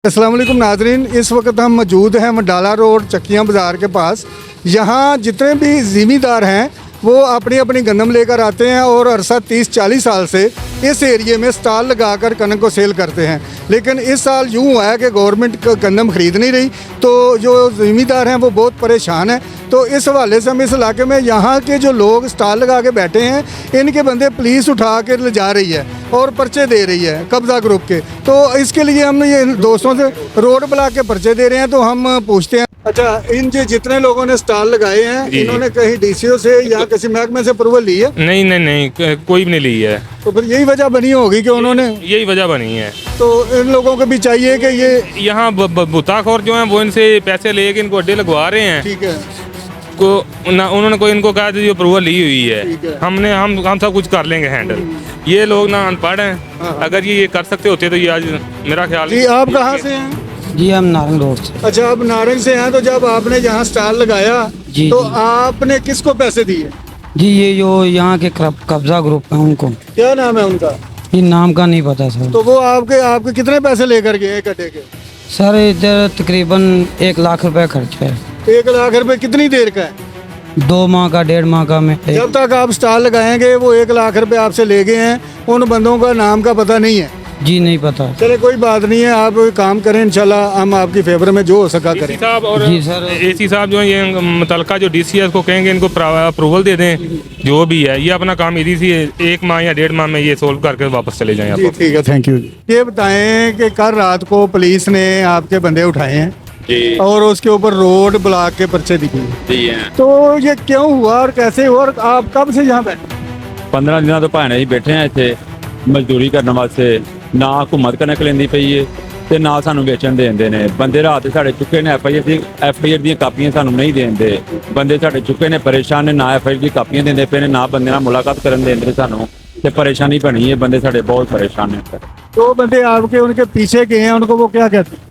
अस्सलाम वालेकुम नाजरीन, इस वक्त हम मौजूद हैं मडाला रोड चक्कियाँ बाज़ार के पास। यहाँ जितने भी ज़मींदार हैं वो अपनी अपनी गंदम लेकर आते हैं और अरसा 30-40 साल से इस एरिए में स्टॉल लगाकर कनक को सेल करते हैं। लेकिन इस साल यूँ हुआ है कि गवर्नमेंट गंदम ख़रीद नहीं रही, तो जो ज़मींदार हैं वो बहुत परेशान हैं। तो इस हवाले से हम इस इलाके में यहाँ के जो लोग स्टॉल लगा के बैठे हैं, इनके बंदे पुलिस उठा के ले जा रही है और पर्चे दे रही है कब्ज़ा ग्रुप के। तो इसके लिए हम ये दोस्तों से रोड ब्लॉक के पर्चे दे रहे हैं। तो हम पूछते हैं, अच्छा इन जितने लोगों ने स्टॉल लगाए हैं, इन्होंने कहीं डीसीओ से या किसी महकमे से अप्रूवल ली है? नहीं, कोई भी नहीं ली है। तो फिर यही वजह बनी होगी कि उन्होंने, यही वजह बनी है। तो इन लोगों को भी चाहिए कि ये यहाँ बुताखोर जो हैं वो इनसे पैसे लेके इनको अड्डे लगवा रहे हैं। ठीक है, को उन्होंने कोई इनको कहा जो अप्रूवल ली हुई ठीक है। है, हम सब कुछ कर लेंगे हैंडल। ये लोग ना अनपढ़ हैं, अगर ये कर सकते होते तो ये आज मेरा ख्याल जी आप कहाँ से हैं? जी हम नारंग रोड से। अच्छा आप नारंग से हैं। तो जब आपने यहाँ स्टॉल लगाया जी, तो जी। आपने किसको पैसे दिए? जी ये जो यहाँ के कब्जा ग्रुप है उनको। क्या नाम है उनका? ये नाम का नहीं पता सर। तो वो आपके कितने पैसे लेकर गए एक अड्डे के? सर इधर तकरीबन 1 लाख रुपए खर्च है। 1 लाख रुपए कितनी देर का है? 2 माह का 1.5 माह का में जब तक आप स्टॉल लगाएंगे वो 1 लाख रुपए आपसे ले गए हैं, उन बंदों का नाम का पता नहीं है? जी नहीं पता। चले कोई बात नहीं है, आप काम करें, इंशाल्लाह हम आपकी फेवर में जो हो सका करें। साहब और जी सर। एसी साहब जो है ये मुतलका जो डीसीएस को कहेंगे इनको अप्रूवल दे दें, जो भी है। ये अपना काम इजी सी 1 माह या 1.5 माह में ये सोल्व करके वापस चले जाएं। जी आप ठीक है, थैंक यू। ये बताएं कि कल रात को पुलिस ने आपके बंदे उठाए हैं जी और उसके ऊपर रोड ब्लॉक के पर्चे दिखे, जी हैं। तो ये क्यों हुआ और कैसे हुआ और आप कब से यहाँ बैठे? 15 ਦਿਨਾਂ ਤੋਂ ਭਾਣੇ ਹੀ ਬੈਠੇ ਆ ਇੱਥੇ ਮਜ਼ਦੂਰੀ ਕਰਨ ਵਾਸਤੇ। ਨਾ ਹਕੂਮਤ ਕਣਕ ਲੈਂਦੀ ਪਈ ਏ ਤੇ ਨਾ ਸਾਨੂੰ ਵੇਚਣ ਦੇਂਦੇ ਨੇ। ਬੰਦੇ ਰਾਤ ਸਾਡੇ ਚੁੱਕੇ ਨੇ ਐਫਆਈਆਰ ਦੀਆਂ ਕਾਪੀਆਂ ਸਾਨੂੰ ਨਹੀਂ ਦੇਂਦੇ। ਬੰਦੇ ਸਾਡੇ ਚੁੱਕੇ ਨੇ, ਪਰੇਸ਼ਾਨ ਨੇ, ਨਾ ਐਫਆਈਆਰ ਦੀ ਕਾਪੀਆਂ ਦਿੰਦੇ ਪਏ ਨੇ, ਨਾ ਬੰਦੇ ਨਾਲ ਮੁਲਾਕਾਤ ਕਰਨ ਦੇਂਦੇ ਸਾਨੂੰ। ਤੇ ਪਰੇਸ਼ਾਨੀ ਬਣੀ ਹੈ, ਬੰਦੇ ਸਾਡੇ ਬਹੁਤ ਪਰੇਸ਼ਾਨ ਨੇ। दो बंदे आपके उनके पीछे गए हैं, उनको वो क्या कहते हैं?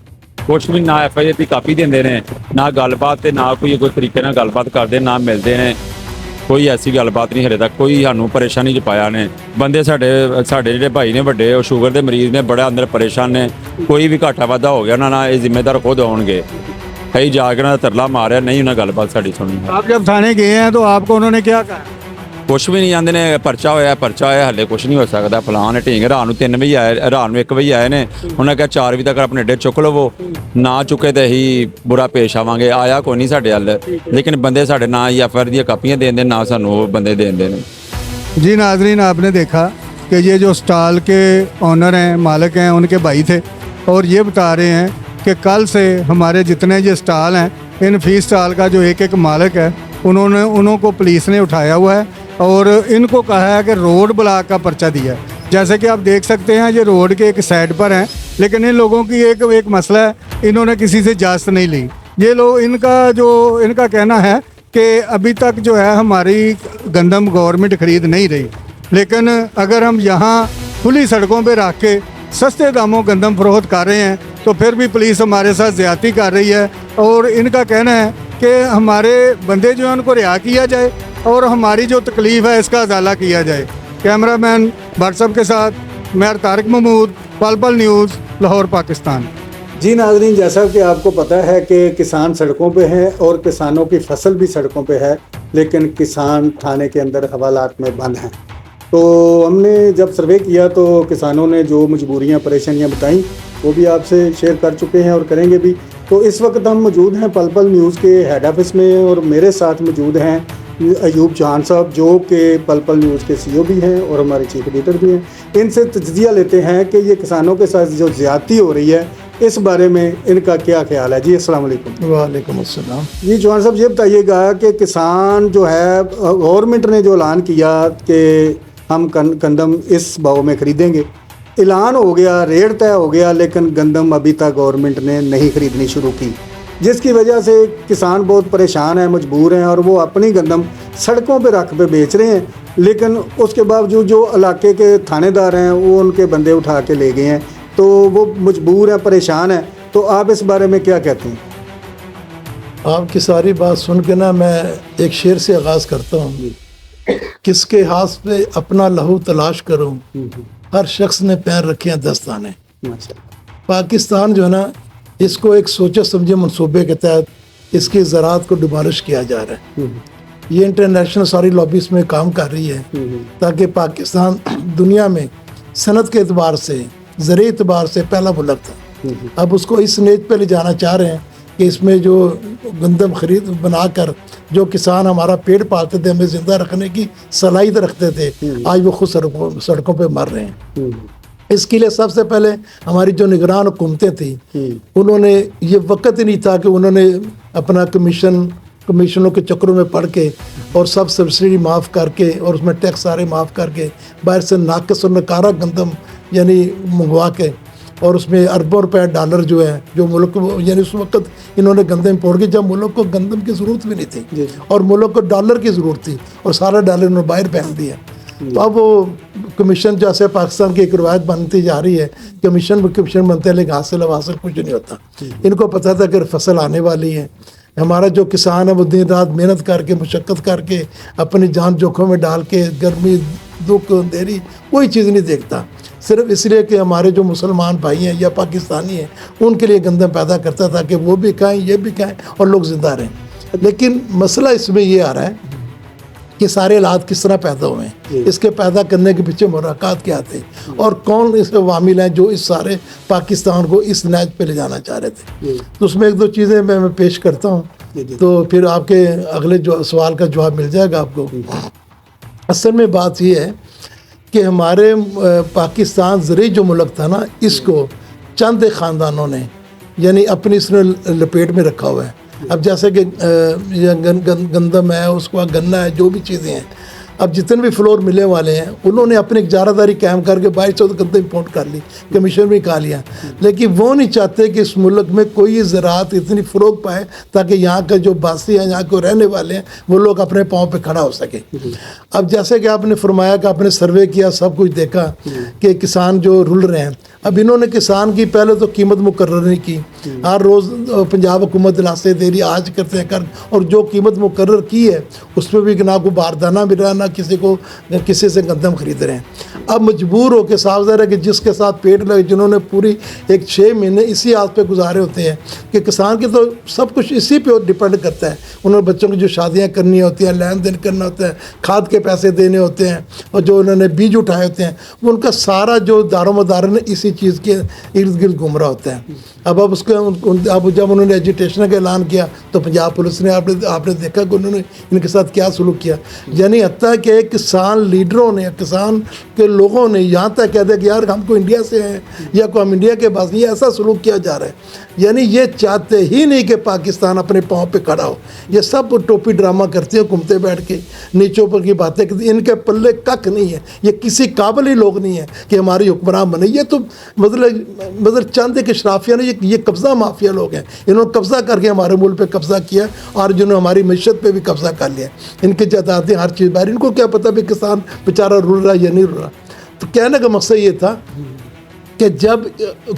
ਕੁਛ ਵੀ ਨਾ ਐਫਆਈਆਰ ਦੀ ਕਾਪੀ ਦਿੰਦੇ ਨੇ, ਨਾ ਗੱਲਬਾਤ ਤੇ ਨਾ ਕੋਈ ਤਰੀਕੇ ਨਾਲ ਗੱਲਬਾਤ ਕਰਦੇ, ਨਾ ਮਿਲਦੇ ਨੇ। ਕੋਈ ਐਸੀ ਗੱਲਬਾਤ ਨਹੀਂ ਹਲੇ ਤੱਕ, ਕੋਈ ਸਾਨੂੰ ਪਰੇਸ਼ਾਨੀ ਚ ਪਾਇਆ ਨੇ। ਬੰਦੇ ਸਾਡੇ ਜਿਹੜੇ ਭਾਈ ਨੇ ਵੱਡੇ, ਉਹ ਸ਼ੂਗਰ ਦੇ ਮਰੀਜ਼ ਨੇ, ਬੜਾ ਅੰਦਰ ਪਰੇਸ਼ਾਨ ਨੇ। ਕੋਈ ਵੀ ਘਾਟਾ ਵਾਧਾ ਹੋ ਗਿਆ ਉਹਨਾਂ ਨਾਲ ਇਹ ਜ਼ਿੰਮੇਦਾਰ ਖੁਦ ਹੋਣਗੇ। ਕਈ ਜਾ ਕੇ ਉਹਨਾਂ ਦਾ ਤਰਲਾ ਮਾਰਿਆ, ਨਹੀਂ ਉਹਨਾਂ ਗੱਲਬਾਤ ਸਾਡੀ ਸੁਣੀ। आप जब थाने गए हैं तो आपको उन्होंने क्या कहा? ਕੁਛ ਵੀ ਨਹੀਂ ਜਾਂਦੇ ਨੇ, ਪਰਚਾ ਹੋਇਆ ਹਲੇ ਕੁਛ ਨਹੀਂ ਹੋ ਸਕਦਾ, ਫਲਾਣ ਹੈ ਢੀਂਗ। ਰਾਤ ਨੂੰ 3 ਵਜੇ ਆਏ, ਰਾਤ ਨੂੰ 1 ਵਜੇ ਆਏ ਨੇ। ਉਹਨਾਂ ਕਿਹਾ 4 ਵਜੇ ਤੱਕ ਆਪਣੇ ਅੱਡੇ ਚੁੱਕ ਲਵੋ, ਨਾ ਚੁੱਕੇ ਤੇ ਅਸੀਂ ਬੁਰਾ ਪੇਸ਼ ਆਵਾਂਗੇ। ਆਇਆ ਕੋਈ ਨਹੀਂ ਸਾਡੇ ਹੱਲ, ਲੇਕਿਨ ਬੰਦੇ ਸਾਡੇ ਨਾ ਐਫਆਈਆਰ ਦੀਆਂ ਕਾਪੀਆਂ ਦੇਂਦੇ, ਨਾ ਸਾਨੂੰ ਉਹ ਬੰਦੇ ਦੇਂਦੇ ਨੇ। जी नाजरीन, आपने देखा कि ये जो स्टॉल के ऑनर हैं, मालिक हैं, उनके भाई थे और ये बता रहे हैं कि कल से हमारे जितने ये स्टॉल हैं, इन फी स्टॉल का जो एक मालिक है उनको पुलिस ने उठाया हुआ है और इनको कहा है कि रोड ब्लॉक का पर्चा दिया है। जैसे कि आप देख सकते हैं ये रोड के एक साइड पर हैं, लेकिन इन लोगों की एक मसला है, इन्होंने किसी से इजाज़त नहीं ली। ये लोग इनका कहना है कि अभी तक जो है हमारी गंदम गवर्नमेंट ख़रीद नहीं रही, लेकिन अगर हम यहाँ खुली सड़कों पे रख के सस्ते दामों गंदम फरोख्त कर रहे हैं तो फिर भी पुलिस हमारे साथ ज़्यादती कर रही है। और इनका कहना है कि हमारे बंदे जो हैं उनको रिहा किया जाए और हमारी जो तकलीफ़ है इसका अजाला किया जाए। कैमरामैन व्हाट्सएप के साथ मैं तारिक महमूद, पल पल न्यूज़, लाहौर, पाकिस्तान। जी नाज़रीन, जैसा कि आपको पता है कि किसान सड़कों पे हैं और किसानों की फसल भी सड़कों पे है, लेकिन किसान थाने के अंदर हवालात में बंद हैं। तो हमने जब सर्वे किया तो किसानों ने जो मजबूरियां, परेशानियां बताई वो भी आपसे शेयर कर चुके हैं और करेंगे भी। तो इस वक्त हम मौजूद हैं पल पल न्यूज़ के हेड ऑफिस में और मेरे साथ मौजूद हैं अयूब जहान साहब, जो कि पल पल न्यूज़ के CEO भी हैं और हमारे चीफ एडिटर भी हैं। इनसे तज्जिया लेते हैं कि ये किसानों के साथ जो ज़्यादती हो रही है इस बारे में इनका क्या ख्याल है। जी अस्सलाम वालेकुम। वालेकुम अस्सलाम। जी जवान साहब, ये बताइएगा कि किसान जो है, गवर्नमेंट ने जो ऐलान किया कि हम गंदम इस भाव में ख़रीदेंगे, ऐलान हो गया, रेट तय हो गया, लेकिन गंदम अभी तक गवर्नमेंट ने नहीं ख़रीदनी शुरू की, जिसकी वजह से किसान बहुत परेशान हैं, मजबूर हैं और वो अपनी गंदम सड़कों पे रख पे बेच रहे हैं। लेकिन उसके बावजूद जो इलाके के थानेदार हैं वो उनके बंदे उठा के ले गए हैं, तो वो मजबूर हैं, परेशान हैं। तो आप इस बारे में क्या कहते हैं? आपकी सारी बात सुन के ना मैं एक शेर से आगाज़ करता हूँ। किसके हाथ पे अपना लहू तलाश करूँ, हर शख्स ने पैर रखे हैं दस्ताने। पाकिस्तान जो है ना, इसको एक सोचे समझे मंसूबे के तहत इसकी ज़राअत को डिमोलिश किया जा रहा है। ये इंटरनेशनल सारी लॉबीज में काम कर रही है ताकि पाकिस्तान दुनिया में सनत के एतबार से, ज़रिए एतबार से पहला मुल्क था। अब उसको इस नेज पे ले जाना चाह रहे हैं कि इसमें जो गंदम खरीद बनाकर जो किसान हमारा पेट पालते थे, हमें ज़िंदा रखने की सलाहियत रखते थे, आज वो खुद सड़कों पे मर रहे हैं। इसके लिए सबसे पहले हमारी जो निगरान हुकूमतें थी, उन्होंने ये वक्त ही नहीं था कि उन्होंने अपना कमीशनों के चक्रों में पड़ के और सब सब्सिडी माफ़ करके और उसमें टैक्स सारे माफ़ करके बाहर से नाकस और नकारा गंदम यानी मंगवा के और उसमें अरबों रुपए डॉलर जो है जो मुल्क को, यानी उस वक्त इन्होंने गंदम इम्पोर्ट की जब मुल्क को गंदम की ज़रूरत भी नहीं थी और मुल्क को डॉलर की ज़रूरत थी और सारा डॉलर इन्होंने बाहर फेंक दिया। तो अब वो कमीशन जैसे पाकिस्तान की एक रवायत बनती जा रही है, कमीशन बनते हैं लेकिन हासिल कुछ नहीं होता। इनको पता था कि फसल आने वाली है, हमारा जो किसान है वो दिन रात मेहनत करके मुशक्क़त करके अपनी जान जोखिम में डाल के गर्मी दुख अंधेरी कोई चीज़ नहीं देखता, सिर्फ इसलिए कि हमारे जो मुसलमान भाई हैं या पाकिस्तानी हैं उनके लिए गंदम पैदा करता था कि वो भी खाएं ये भी खाएं और लोग ज़िंदा रहें। लेकिन मसला इसमें ये आ रहा है कि सारे हालात किस तरह पैदा हुए हैं, इसके पैदा करने के पीछे मुराकात क्या थे और कौन इस वामिल हैं जो इस सारे पाकिस्तान को इस नहज पे ले जाना चाह रहे थे। तो उसमें एक दो चीज़ें मैं पेश करता हूँ तो फिर आपके अगले जो सवाल का जवाब मिल जाएगा आपको। असल में बात ये है कि हमारे पाकिस्तान ज़रिए जो मुल्क था ना, इसको चंद ख़ानदानों ने यानी अपनी इसने लपेट में रखा हुआ है। अब जैसे कि गंदम है, उसके बाद गन्ना है, जो भी चीज़ें हैं, अब जितने भी फ्लोर मिलने वाले हैं उन्होंने अपनी इजारादारी कायम करके 2200 गंदम इम्पोर्ट कर ली, कमीशन भी खा लिया, लेकिन वो नहीं चाहते कि इस मुल्क में कोई ज़राअत इतनी फ़रोग पाए ताकि यहाँ का जो बासी हैं, यहाँ को रहने वाले हैं, वो लोग अपने पाँव पे खड़ा हो सके। अब जैसे कि आपने फरमाया कि आपने सर्वे किया, सब कुछ देखा कि किसान जो रुल रहे हैं, अब इन्होंने किसान की पहले तो कीमत मुकर्रर नहीं की, हर रोज़ पंजाब हुकूमत दिलासे दे रही, आज करते हैं कर, और जो कीमत मुकर्रर की है उसमें भी ना कोई बारदाना मिल रहा, ना किसी से गंदम खरीद रहे हैं। अब मजबूर हो के साफ ज़ाहिर है कि जिसके साथ पेट लगे, जिन्होंने पूरी एक 6 महीने इसी हाथ पे गुजारे होते हैं कि किसान की तो सब कुछ इसी पे डिपेंड करता है। उन्होंने बच्चों की जो शादियाँ करनी होती हैं, लेन देन करना होता है, खाद के पैसे देने होते हैं और जो उन्होंने बीज उठाए होते हैं, वो उनका सारा जो दारोमदार है इसी चीज़ के इर्द गिर्द घूम रहा होता है। अब अब जब उन्होंने एजिटेशन का ऐलान किया तो पंजाब पुलिस ने आपने देखा कि उन्होंने इनके साथ क्या सलूक किया, यानी हत्ता कि किसान लीडरों ने, किसान के लोगों ने यहाँ तक कह दिया कि यार हमको इंडिया से हैं या को हम इंडिया के पास, ये ऐसा सलूक किया जा रहा है। यानी ये चाहते ही नहीं कि पाकिस्तान अपने पाँव पे खड़ा हो। ये सब टोपी ड्रामा करते हैं, घूमते बैठ के नीचों पर की बातें करती, इनके पल्ले कख नहीं है, ये किसी काबिल ही लोग नहीं है कि हमारी हुक्मरान बने। ये तो मतलब चंद एक शराफिया ने, ये कब्ज़ा माफिया लोग हैं, इन्होंने कब्ज़ा करके हमारे मुल्क पे कब्ज़ा किया और जिन्होंने हमारी मईशत पे भी कब्ज़ा कर लिया। इनकी जायदादें हर चीज़ बाहर, इनको क्या पता भी किसान बेचारा रुल रहा है या नहीं रुल रहा। तो कहने का मकसद ये था कि जब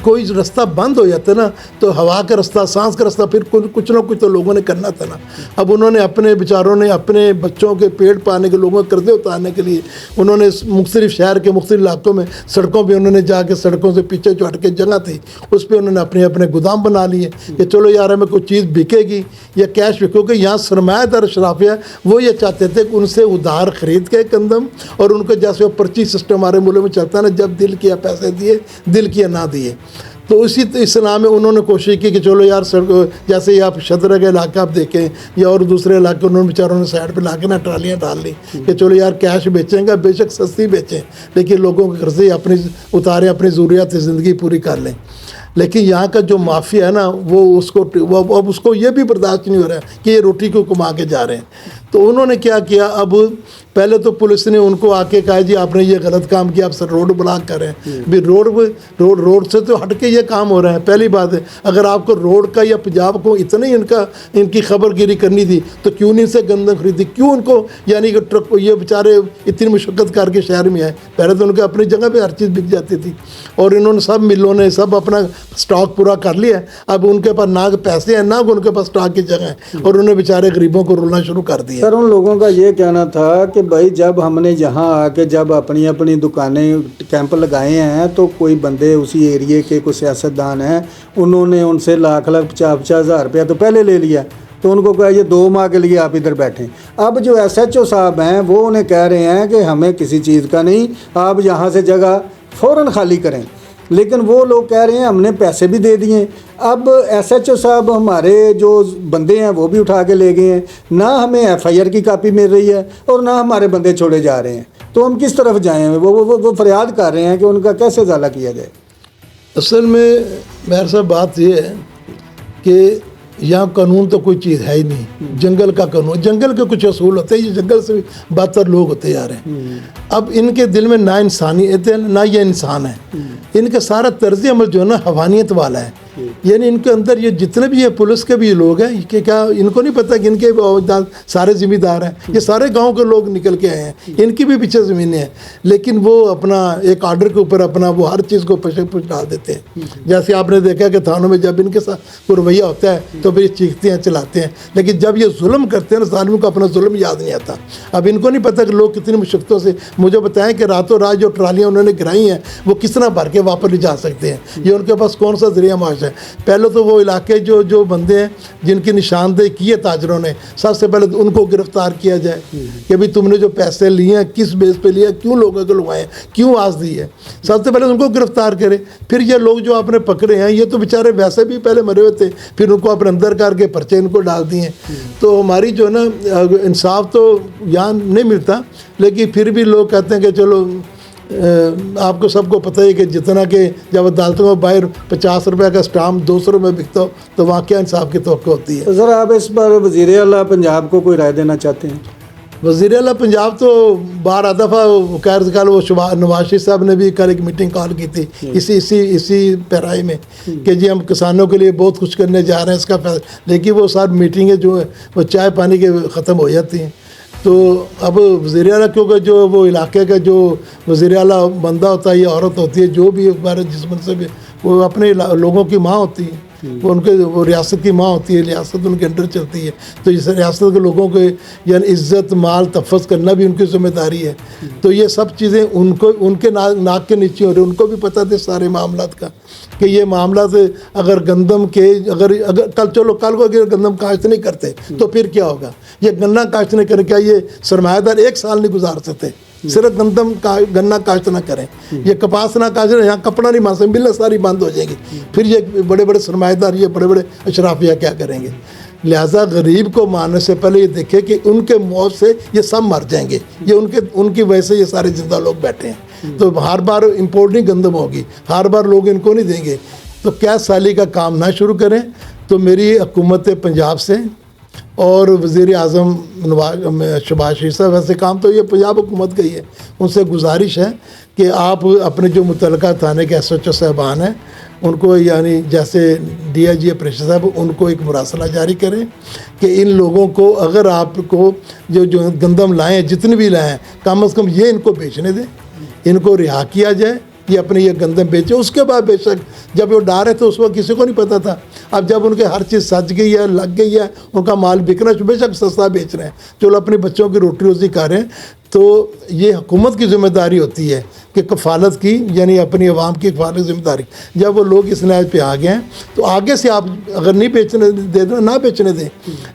कोई रास्ता बंद हो जाता ना तो हवा का रास्ता, सांस का रास्ता, फिर कुछ ना कुछ तो लोगों ने करना था ना। अब उन्होंने अपने बेचारों ने अपने बच्चों के पेट पाने के, लोगों के कर्जे उतारने के लिए उन्होंने मुख्तलिफ शहर के मुख्तलिफ इलाकों में सड़कों पर उन्होंने जाके, सड़कों से पीछे जो हट के जगह थी उस पर उन्होंने अपने अपने गोदाम बना लिए कि चलो यार हमें कोई चीज़ बिकेगी या कैश बिकोगे। यहाँ सरमायादार शराफिया वो ये चाहते थे कि उनसे उधार खरीद के गंदम, और उनको जैसे वो पर्ची सिस्टम हमारे मुल्क में चलता है ना, जब दिल किया पैसे दिए, दिल किया ना दिए। तो इस नाम में उन्होंने कोशिश की कि चलो यार जैसे आप शदर के इलाके आप देखें या और दूसरे इलाके, उन्होंने बेचारों ने साइड पे लाके ना ट्रालियाँ डाल ली कि चलो यार कैश बेचेंगे, बेशक सस्ती बेचें लेकिन लोगों के कर्जे अपनी उतारें, अपनी ज़रूरियात ज़िंदगी पूरी कर लें। लेकिन यहाँ का जो माफिया है ना वो उसको ये भी बर्दाश्त नहीं हो रहा है कि ये रोटी को कमा के जा रहे हैं। तो उन्होंने क्या किया, अब पहले तो पुलिस ने उनको आके कहा जी आपने ये गलत काम किया, आप सर रोड ब्लॉक कर रहे हैं। भी रोड से तो हट के ये काम हो रहा है। पहली बात है, अगर आपको रोड का या पंजाब को इतना ही इनकी खबरगिरी करनी थी तो क्यों नहीं से गंदम खरीदी, क्यों उनको यानी कि ट्रक ये बेचारे इतनी मुशक्क़त करके शहर में आए। पहले तो उनके अपनी जगह पर हर चीज़ बिक जाती थी और इन्होंने सब मिलों ने सब अपना स्टॉक पूरा कर लिया है। अब उनके पास ना पैसे हैं ना उनके पास स्टॉक की जगह है और उन्होंने बेचारे गरीबों को रुलना शुरू कर दिया। है। सर उन लोगों का ये कहना था कि भाई जब हमने यहाँ आके जब अपनी अपनी दुकानें कैंप लगाए हैं तो कोई बंदे उसी एरिए के कोई सियासतदान हैं, उन्होंने उनसे लाख 50,000 रुपया तो पहले ले लिया, तो उनको कहा ये 2 माह के लिए आप इधर बैठें। अब जो SHO साहब हैं वो उन्हें कह रहे हैं कि हमें किसी चीज़ का नहीं, आप यहाँ से जगह फ़ौरन खाली करें, लेकिन वो लोग कह रहे हैं हमने पैसे भी दे दिए। अब SHO साहब हमारे जो बंदे हैं वो भी उठा के ले गए हैं, ना हमें FIR की कापी मिल रही है और ना हमारे बंदे छोड़े जा रहे हैं, तो हम किस तरफ जाएँ? वो फरियाद कर रहे हैं कि उनका कैसे ज़ाला किया जाए। असल में मेरे साथ बात ये है कि यहाँ कानून तो कोई चीज़ है ही नहीं, जंगल का कानून, जंगल के कुछ असूल होते हैं, ये जंगल से भी बदतर लोग होते जा रहे हैं। अब इनके दिल में ना इंसानियत है ना ये इंसान है, इनका सारा तर्ज अमल जो है ना हवानियत वाला है। यानी इनके अंदर ये जितने भी ये पुलिस के भी लोग हैं कि क्या इनको नहीं पता कि इनके सारे जिम्मेदार हैं, ये सारे गांव के लोग निकल के आए हैं, इनकी भी पीछे ज़मीनें हैं, लेकिन वो अपना एक आर्डर के ऊपर अपना वो हर चीज़ को पीछे डाल देते हैं। जैसे आपने देखा कि थानों में जब इनके साथ कोई रवैया होता है तो फिर चीखते हैं चलाते हैं, लेकिन जब ये जुल्म करते हैं ना ज़ालिमों को अपना जुल्म याद नहीं आता। अब इनको नहीं पता कि लोग कितनी मुश्किलों से, मुझे बताएं कि रातों रात जो ट्रालियाँ उन्होंने गिराई हैं वो किस तरह भर के वापस ले जा सकते हैं, ये उनके पास कौन सा जरिया माश है। पहले तो वो इलाके जो बंदे हैं जिनकी निशानदेही की है ताजरों ने, सबसे पहले तो उनको गिरफ्तार किया जाए कि भाई तुमने जो पैसे लिए हैं किस बेस पे लिए, क्यों लोगों को लगवाए, क्यों आज दी है, सबसे पहले उनको गिरफ्तार करे। फिर ये लोग जो आपने पकड़े हैं ये तो बेचारे वैसे भी पहले मरे हुए थे, फिर उनको अपने अंदर करके पर्चे इनको डाल दिए। तो हमारी जो है ना इंसाफ तो यहाँ नहीं मिलता, लेकिन फिर भी लोग कहते हैं कि चलो आपको सबको पता है कि जितना कि जब अदालतों में बाहर 50 रुपये का स्टाम्प 200 रुपये बिकता हो तो वहाँ क्या इंसाफ की तवक्को होती है। तो सर आप इस पर वज़ीर आला पंजाब को कोई राय देना चाहते हैं? वज़ीर आला पंजाब तो 12 दफ़ा खैर कल वो नवाज शरीफ साहब ने भी कल एक मीटिंग कॉल की थी इसी पैराई में कि जी हम किसानों के लिए बहुत कुछ करने जा रहे हैं इसका फैसला, लेकिन वो सारी मीटिंगें जो है वो चाय पानी के ख़त्म हो जाती हैं। तो अब वज़ीर आला क्योंकि जो वो इलाके का जो वज़ीर आला बंदा होता है या औरत होती है, जो भी बारे जिस मनसब भी वो अपने लोगों की माँ होती है, वो रियासत की माँ होती है, रियासत उनके अंडर चलती है, तो इस रियासत के लोगों के यानी इज़्ज़त माल तहफ़्फ़ुज़ करना भी उनकी ज़िम्मेदारी है। तो ये सब चीज़ें उनके नाक के नीचे हो रही, उनको भी पता थे सारे मामलात का कि ये मामला से अगर गंदम के अगर कल को अगर गंदम काश्त नहीं करते तो फिर क्या होगा। ये गन्ना काश्त नहीं करें, क्या ये सरमायादार 1 साल नहीं गुजार सकते सिर्फ गन्ना काश्त ना करें, ये कपास ना काश्त, यहाँ कपड़ा नहीं मार सकते, मिलें सारी बंद हो जाएंगी, फिर ये बड़े बड़े सरमाएदार ये बड़े बड़े अशराफिया क्या करेंगे। लिहाजा गरीब को मारने से पहले ये देखे कि उनके मौत से ये सब मर जाएंगे, ये उनकी वजह से ये सारे जिंदा लोग बैठे हैं। तो हर बार इम्पोर्ट गंदम होगी, हर बार लोग इनको नहीं देंगे, तो क्या साली का काम ना शुरू करें। तो मेरी हुकूमत पंजाब से और वज़ीर आज़म शहबाज शरीफ साहब, वैसे काम तो ये पंजाब हुकूमत का ही है, उनसे गुजारिश है कि आप अपने जो मुतल्लिका थाने के SHO साहबान हैं उनको यानी जैसे DIG ऑपरेशन साहब उनको एक मुरासला जारी करें कि इन लोगों को अगर आपको जो गंदम लाएँ हैं जितने भी लाएँ कम से कम ये इनको बेचने दें, इनको रिहा किया जाए, ये अपने ये गंदम बेचे। उसके बाद बेशक जब वो डाल रहे थे उस वक्त किसी को नहीं पता था, अब जब उनके हर चीज़ सज गई है, लग गई है, उनका माल बिकना बेशक सस्ता बेच रहे हैं, चलो अपने बच्चों की रोटी रोज़ी खा रहे हैं। तो ये हुकूमत की ज़िम्मेदारी होती है कि कफ़ालत की यानी अपनी आवाम की कफ़ालत की ज़िम्मेदारी। जब वो लोग इस नहज पे आ गए हैं तो आगे से आप अगर नहीं बेचने दे दो ना बेचने दें,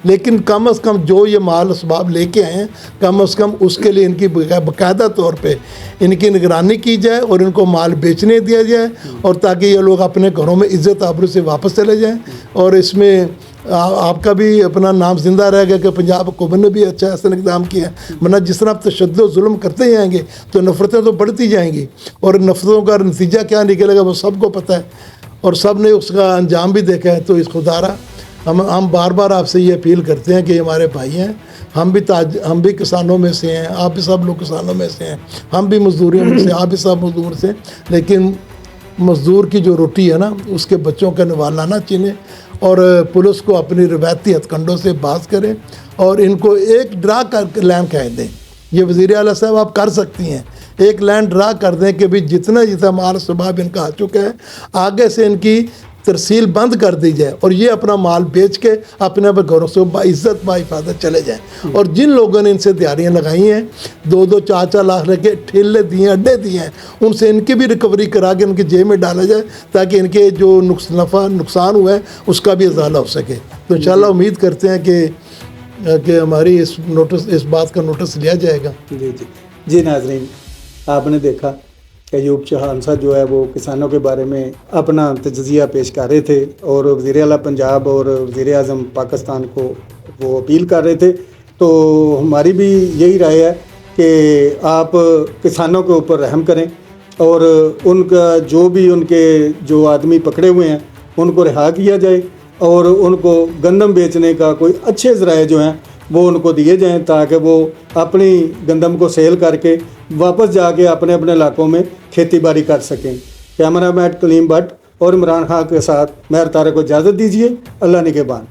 लेकिन कम अज़ कम जो ये माल असबाब लेके आए हैं कम अज़ कम उसके लिए इनकी बाकायदा तौर पे इनकी निगरानी की जाए और इनको माल बेचने दिया जाए, और ताकि ये लोग अपने घरों में इज़्ज़त आबरू से वापस चले जाएँ। और इसमें आपका भी अपना नाम जिंदा रहेगा कि पंजाब हुकूमत ने भी अच्छा ऐसा इक़दाम किया, वरना जिस तरह आप तशद्दुद जुल्म करते ही जाएंगे तो नफ़रतें तो बढ़ती जाएंगी, और नफ़रतों का नतीजा क्या निकलेगा वो सबको पता है और सब ने उसका अंजाम भी देखा है। तो इस खुदारा हम बार बार आपसे ये अपील करते हैं कि हमारे भाई हैं, हम भी किसानों में से हैं, आप भी सब लोग किसानों में से हैं, हम भी मज़दूरियों में से, आप भी सब मज़दूर से, लेकिन मज़दूर की जो रोटी है ना उसके बच्चों का निवाला ना चीनें, और पुलिस को अपनी रिवायती हथकंडों से बात करें और इनको एक ड्रा कर लैंड कह दें। ये वज़ीर आला साहब आप कर सकती हैं, एक लैंड ड्रा कर दें कि भाई जितना माल शबाब इनका आ चुका है, आगे से इनकी तरसील बंद कर दी जाए और ये अपना माल बेच के अपने आप घरों से बाइज्जत बाहिफाजत चले जाएं। और जिन लोगों ने इनसे दिहाड़ियाँ लगाई हैं, 2-2 4-4 लाख लगे ठेले दिए, अड्डे दिए हैं, उनसे इनकी भी रिकवरी करा के उनकी जेब में डाला जाए ताकि इनके जो नुकसान हुआ है उसका भी इजाला हो सके। तो इंशाल्लाह उम्मीद करते हैं कि हमारी इस बात का नोटिस लिया जाएगा। जी नाजरीन, आपने देखा कि अयूब चौहान साहब जो है वो किसानों के बारे में अपना तजज़िया पेश कर रहे थे और वज़ीर आला पंजाब और वज़ीर आज़म पाकिस्तान को वो अपील कर रहे थे। तो हमारी भी यही राय है कि आप किसानों के ऊपर रहम करें और उनका जो आदमी पकड़े हुए हैं उनको रिहा किया जाए और उनको गंदम बेचने का कोई अच्छे ज़राए जो हैं वो उनको दिए जाएं ताकि वो अपनी गंदम को सेल करके वापस जाके अपने अपने इलाकों में खेती बाड़ी कर सकें। कैमरामैन कलीम भट्ट और इमरान खान के साथ मैं तारे को इजाज़त दीजिए। अल्लाह निगहबान।